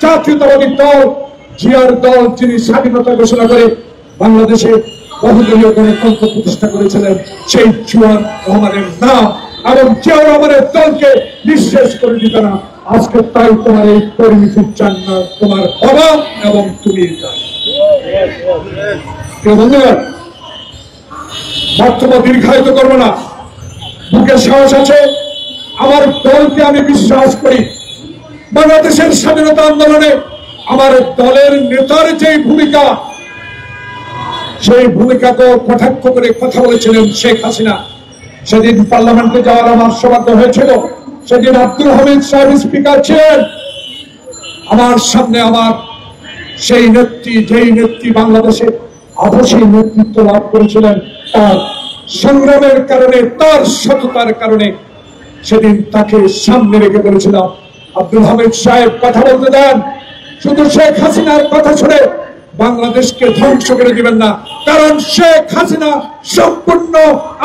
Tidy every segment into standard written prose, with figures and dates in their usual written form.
জাতীয়তাবাদী দল জিয়ার দল, যিনি স্বাধীনতা ঘোষণা করে বাংলাদেশে বহুদলীয় গণতন্ত্র প্রতিষ্ঠা করেছিলেন, সেই জিয়াউর রহমানের নাম এবং জিয়াউর রহমানের দলকে নিঃশেষ করে দিতে না। আজকে তাই তোমার এই পরিমিতির চান না, তোমার বাবা এবং তুমি চান। বন্ধুরা, বক্তব্য দীর্ঘায়িত করবো না, বুকে সাহস আছে, আমার দলকে আমি বিশ্বাস করি। বাংলাদেশের স্বাধীনতা আন্দোলনে আমার দলের নেতার যে ভূমিকা, সেই ভূমিকাকে কটাক্ষ করে কথা বলেছিলেন শেখ হাসিনা। সেদিন পার্লামেন্টে যাওয়ার আমার সৌভাগ্য হয়েছিল। সেদিন আব্দুল হামিদ সাহেব স্পিকার ছিলেন। আমার সামনে আমার সেই নেত্রী, যেই নেত্রী বাংলাদেশে আদর্শী নেতৃত্ব লাভ করেছিলেন, তার সংগ্রামের কারণে, তার সততার কারণে সেদিন তাকে সামনে রেখে বলেছিলাম, আব্দুল হামিদ সাহেব কথা বলতে দেন, শুধু শেখ হাসিনার কথা শুনে বাংলাদেশকে ধ্বংস করে দিবেন না, কারণ শেখ হাসিনা সম্পূর্ণ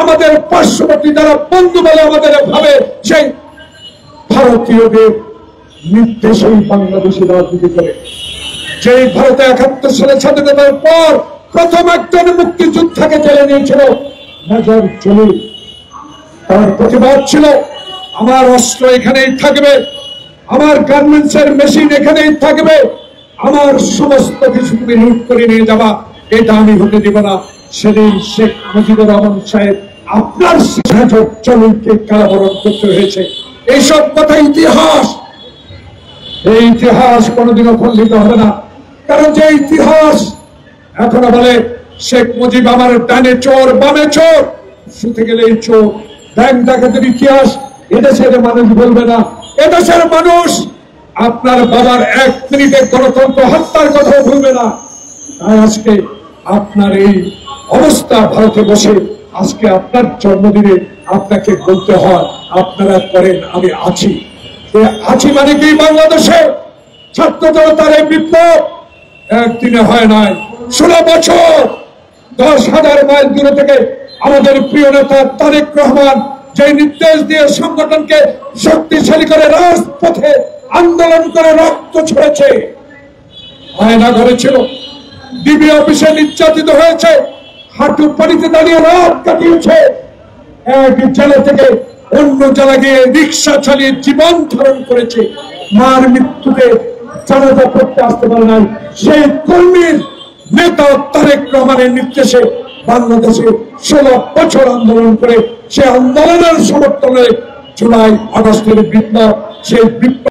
আমাদের পার্শ্ববর্তী যারা বন্ধু বলে আমাদের ভাবে, সেই ভারতীয়দের নির্দেশেই বাংলাদেশে রাজনীতি করে। যেই ভারতে ৭১ সালে স্বাধীনতার পর প্রথম একজন মুক্তিযোদ্ধাকে জেলে নিয়েছিল মেজর জলিল, তার প্রতিবাদ ছিল আমার অস্ত্র এখানেই থাকবে, আমার গার্মেন্টস এর মেশিন এখানেই থাকবে, আমার সমস্ত কিছু তুমি লুট করে নিয়ে যাবা, এটা আমি হতে দিব না। সেদিন শেখ মুজিবুর রহমান সাহেব আপনার মেজর জলিলকে কারাবরণ করতে হয়েছে। এইসব কথা ইতিহাস, এই ইতিহাস কোনোদিনও খণ্ডিত হবে না। কারণ যে ইতিহাস এখনো বলে শেখ মুজিব আমার ডানে চোর বামে চোর, শুতে গেলে এই চোর, ব্যাংক ডাকাতের ইতিহাস এদেশের মানুষ বলবে না। এদেশের মানুষ আপনার বাবার 1 মিনিটে গণতন্ত্র হত্যার কথাও ভুলবে না। তাই আজকে আপনার এই অবস্থা, ভারতে বসে আজকে আপনার জন্মদিনে আপনাকে বলতে হয় আপনারা করেন, আমি আছি। আছি মানে কি, বাংলাদেশে ছাত্র জনতার এই বিপ্লব একদিনে হয় নাই। 16 বছর 10,000 মাইল দূরে থেকে আমাদের প্রিয় নেতা তারেক রহমান যে নির্দেশ দিয়ে সংগঠনকে শক্তিশালী করে রাজপথে আন্দোলন করে রক্ত ছড়েছে, আয়না ঘরে ছিল, ডিবি অফিসে নির্যাতিত হয়েছে, হাঁটু পানিতে দাঁড়িয়ে রাত কাটিয়েছে, এক জেলা থেকে অন্য জেলা গিয়ে রিক্সা চালিয়ে জীবন ধারণ করেছে, মার মৃত্যুতে জানাজা পড়তে আসতে পারে নাই। সেই কর্মীর নেতা তারেক রহমানের নির্দেশে বাংলাদেশে 16 বছর আন্দোলন করে সে আন্দোলনের সমর্থনে জুলাই আগস্টের বিপ্লব, সেই বিপ্লব